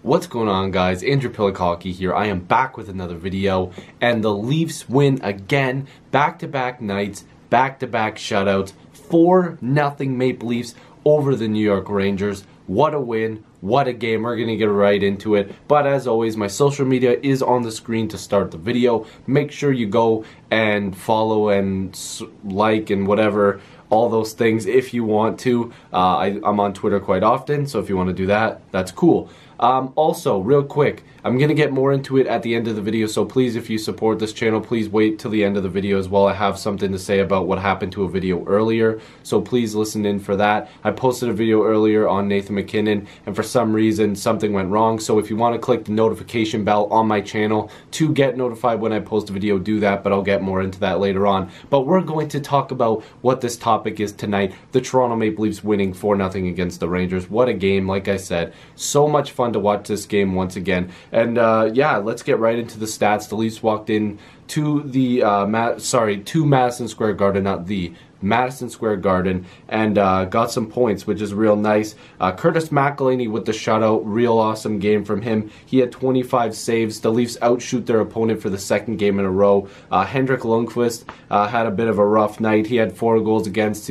What's going on, guys? Andrew Piluk Hockey here. I am back with another video, and the Leafs win again. Back-to-back nights, back-to-back shutouts, 4-0 Maple Leafs over the New York Rangers. What a win, what a game. We're going to get right into it. But as always, my social media is on the screen to start the video. Make sure you go and follow and like and whatever, all those things if you want to. I'm on Twitter quite often, so if you want to do that, that's cool. Also, real quick, I'm going to get more into it at the end of the video, so please, if you support this channel, please wait till the end of the video as well. I have something to say about what happened to a video earlier, so please listen in for that. I posted a video earlier on Nathan McKinnon, and for some reason, something went wrong, so if you want to click the notification bell on my channel to get notified when I post a video, do that, but I'll get more into that later on. But we're going to talk about what this topic is tonight, the Toronto Maple Leafs winning 4-0 against the Rangers. What a game, like I said. So much fun to watch this game once again. And yeah, let's get right into the stats. The Leafs walked in to the to Madison Square Garden, not the Madison Square Garden, and got some points, which is real nice. Curtis McElhinney with the shutout, real awesome game from him. He had 25 saves. The Leafs outshoot their opponent for the second game in a row. Henrik Lundqvist had a bit of a rough night. He had 4 goals against,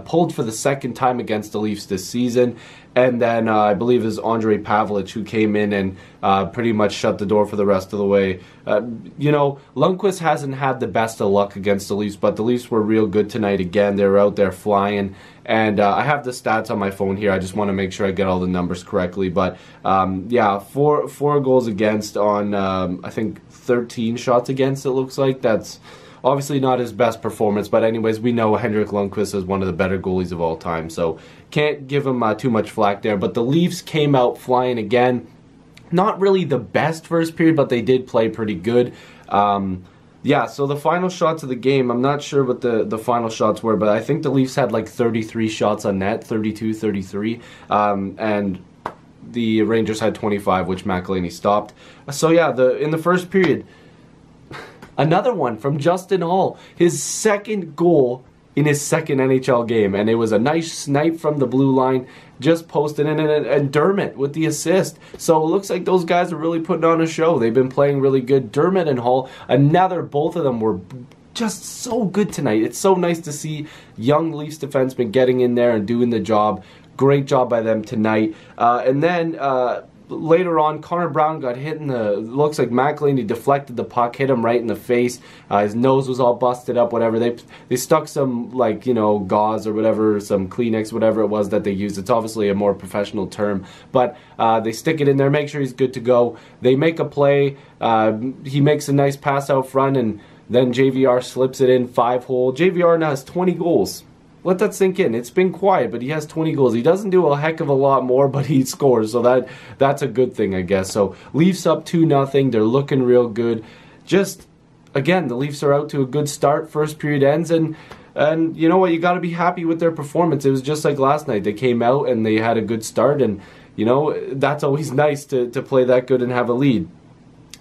pulled for the second time against the Leafs this season. And then I believe it was Ondrej Pavelec who came in and pretty much shut the door for the rest of the way. You know, Lundqvist hasn't had the best of luck against the Leafs, but the Leafs were real good tonight again. They were out there flying. And I have the stats on my phone here. I just want to make sure I get all the numbers correctly. But yeah, four goals against on, I think, 13 shots against, it looks like. That's obviously not his best performance, but anyways, we know Henrik Lundqvist is one of the better goalies of all time, so can't give him too much flack there. But the Leafs came out flying again. Not really the best first period, but they did play pretty good. Yeah, so the final shots of the game, I'm not sure what the final shots were, but I think the Leafs had like 33 shots on net, 32, 33, and the Rangers had 25, which McElhinney stopped. So yeah, in the first period, another one from Justin Holl, his second goal in his second NHL game, and it was a nice snipe from the blue line, just posted in, and Dermott with the assist. So it looks like those guys are really putting on a show. They've been playing really good. Dermott and Holl, both of them were just so good tonight. It's so nice to see young Leafs defensemen getting in there and doing the job. Great job by them tonight. And then later on, Connor Brown got hit in the, looks like McElhinney deflected the puck, hit him right in the face. His nose was all busted up, whatever. They stuck some, like, you know, gauze or whatever, some Kleenex, whatever it was that they used. It's obviously a more professional term, but they stick it in there, make sure he's good to go. They make a play. He makes a nice pass out front, and then JVR slips it in, 5-hole. JVR now has 20 goals. Let that sink in. It's been quiet, but he has 20 goals. He doesn't do a heck of a lot more, but he scores, so that's a good thing, I guess. So Leafs up 2-0. They're looking real good. Just, again, the Leafs are out to a good start. First period ends, and you know what? You got to be happy with their performance. It was just like last night. They came out, and they had a good start, and, you know, that's always nice to play that good and have a lead.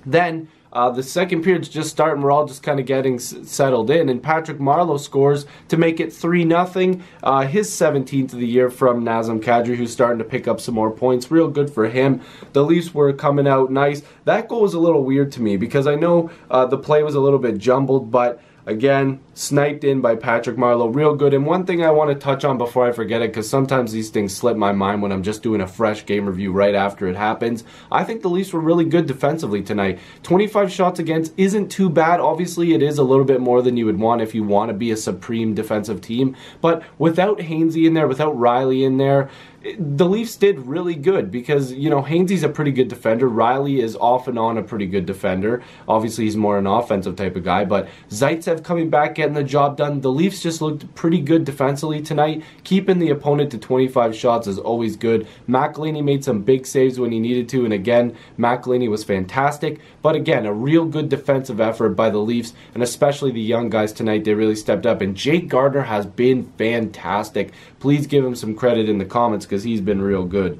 Then the second period's just starting. We're all just kind of getting settled in, and Patrick Marleau scores to make it 3-0. His 17th of the year from Nazem Kadri, who's starting to pick up some more points. Real good for him. The Leafs were coming out nice. That goal was a little weird to me because I know the play was a little bit jumbled, but again, sniped in by Patrick Marleau, real good. And one thing I want to touch on before I forget it, because sometimes these things slip my mind when I'm just doing a fresh game review right after it happens. I think the Leafs were really good defensively tonight. 25 shots against isn't too bad. Obviously, it is a little bit more than you would want if you want to be a supreme defensive team. But without Hainsey in there, without Riley in there, the Leafs did really good because, you know, Hainsey's a pretty good defender. Riley is off and on a pretty good defender. Obviously, he's more an offensive type of guy, but Zaitsev coming back, getting the job done. The Leafs just looked pretty good defensively tonight. Keeping the opponent to 25 shots is always good. McElhinney made some big saves when he needed to, and again, McElhinney was fantastic. But again, a real good defensive effort by the Leafs, and especially the young guys tonight. They really stepped up, and Jake Gardiner has been fantastic. Please give him some credit in the comments because he's been real good.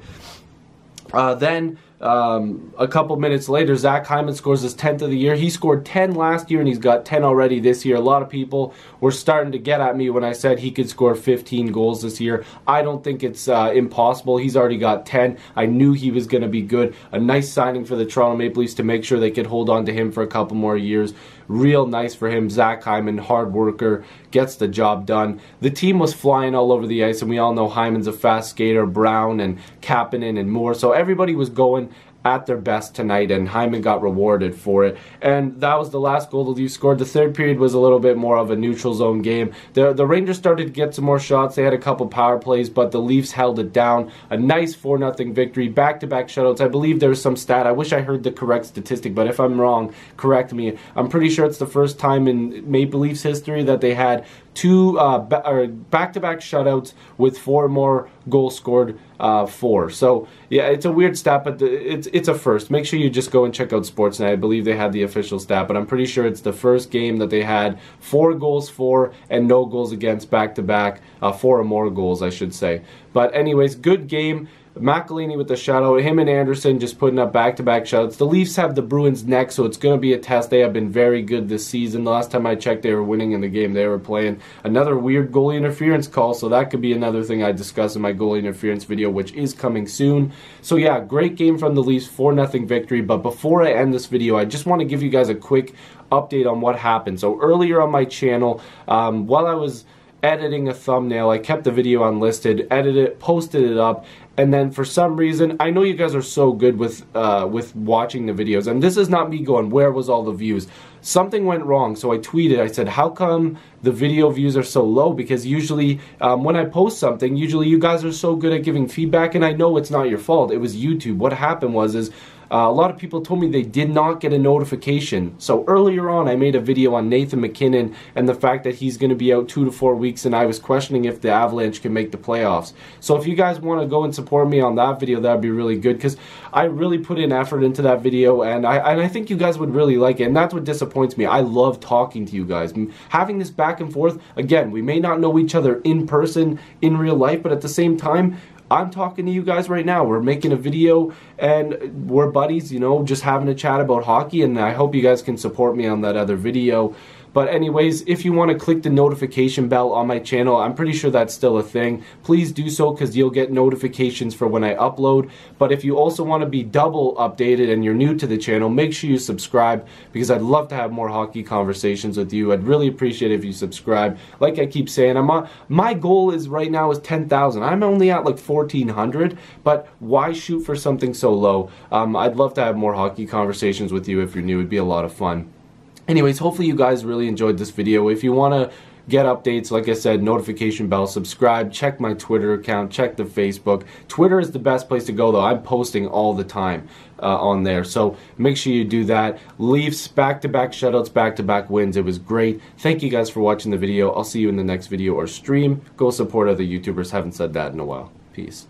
Then a couple minutes later, Zach Hyman scores his 10th of the year. He scored 10 last year, and he's got 10 already this year. A lot of people were starting to get at me when I said he could score 15 goals this year. I don't think it's impossible. He's already got 10. I knew he was going to be good. A nice signing for the Toronto Maple Leafs to make sure they could hold on to him for a couple more years. Real nice for him. Zach Hyman, hard worker, gets the job done. The team was flying all over the ice, and we all know Hyman's a fast skater, Brown and Kapanen and Moore. So everybody was going at their best tonight, and Hyman got rewarded for it. And that was the last goal the Leafs scored. The third period was a little bit more of a neutral zone game. The Rangers started to get some more shots. They had a couple power plays, but the Leafs held it down. A nice 4-0 victory, back-to-back shutouts. I believe there was some stat. I wish I heard the correct statistic, but if I'm wrong, correct me. I'm pretty sure it's the first time in Maple Leafs history that they had two back-to-back shutouts with 4 more goals scored for. So yeah, it's a weird stat, but it's a first. Make sure you just go and check out Sportsnet. I believe they had the official stat, but I'm pretty sure it's the first game that they had 4 goals for and no goals against back-to-back, 4 or more goals, I should say. But anyways, good game. McElhinney with the shutout, him and Anderson just putting up back-to-back shutouts. The Leafs have the Bruins next, so it's going to be a test. They have been very good this season. The last time I checked, they were winning in the game they were playing. Another weird goalie interference call, so that could be another thing I discuss in my goalie interference video, which is coming soon. So yeah, great game from the Leafs, 4-0 victory. But before I end this video, I just want to give you guys a quick update on what happened. So earlier on my channel, while I was editing a thumbnail, I kept the video unlisted, edited it, posted it up, and then for some reason, I know you guys are so good with watching the videos, and this is not me going, where was all the views? Something went wrong, so I tweeted, I said, how come the video views are so low? Because usually when I post something, usually you guys are so good at giving feedback, and I know it's not your fault. It was YouTube. What happened was a lot of people told me they did not get a notification. So earlier on, I made a video on Nathan McKinnon and the fact that he's going to be out 2 to 4 weeks, and I was questioning if the Avalanche can make the playoffs. So if you guys want to go and support me on that video, that would be really good, because I really put in effort into that video, and I think you guys would really like it, and that's what disappoints me. I love talking to you guys. Having this back and forth, again, we may not know each other in person, in real life, but at the same time, I'm talking to you guys right now. We're making a video and we're buddies, you know, just having a chat about hockey, and I hope you guys can support me on that other video. But anyways, if you want to click the notification bell on my channel, I'm pretty sure that's still a thing. Please do so, because you'll get notifications for when I upload. But if you also want to be double updated and you're new to the channel, make sure you subscribe, because I'd love to have more hockey conversations with you. I'd really appreciate it if you subscribe. Like I keep saying, my goal is right now is 10,000. I'm only at like 1,400, but why shoot for something so low? I'd love to have more hockey conversations with you if you're new. It'd be a lot of fun. Anyways, hopefully you guys really enjoyed this video. If you want to get updates, like I said, notification bell, subscribe, check my Twitter account, check the Facebook. Twitter is the best place to go, though. I'm posting all the time on there, so make sure you do that. Leafs, back-to-back shutouts, back-to-back wins. It was great. Thank you guys for watching the video. I'll see you in the next video or stream. Go support other YouTubers. Haven't said that in a while. Peace.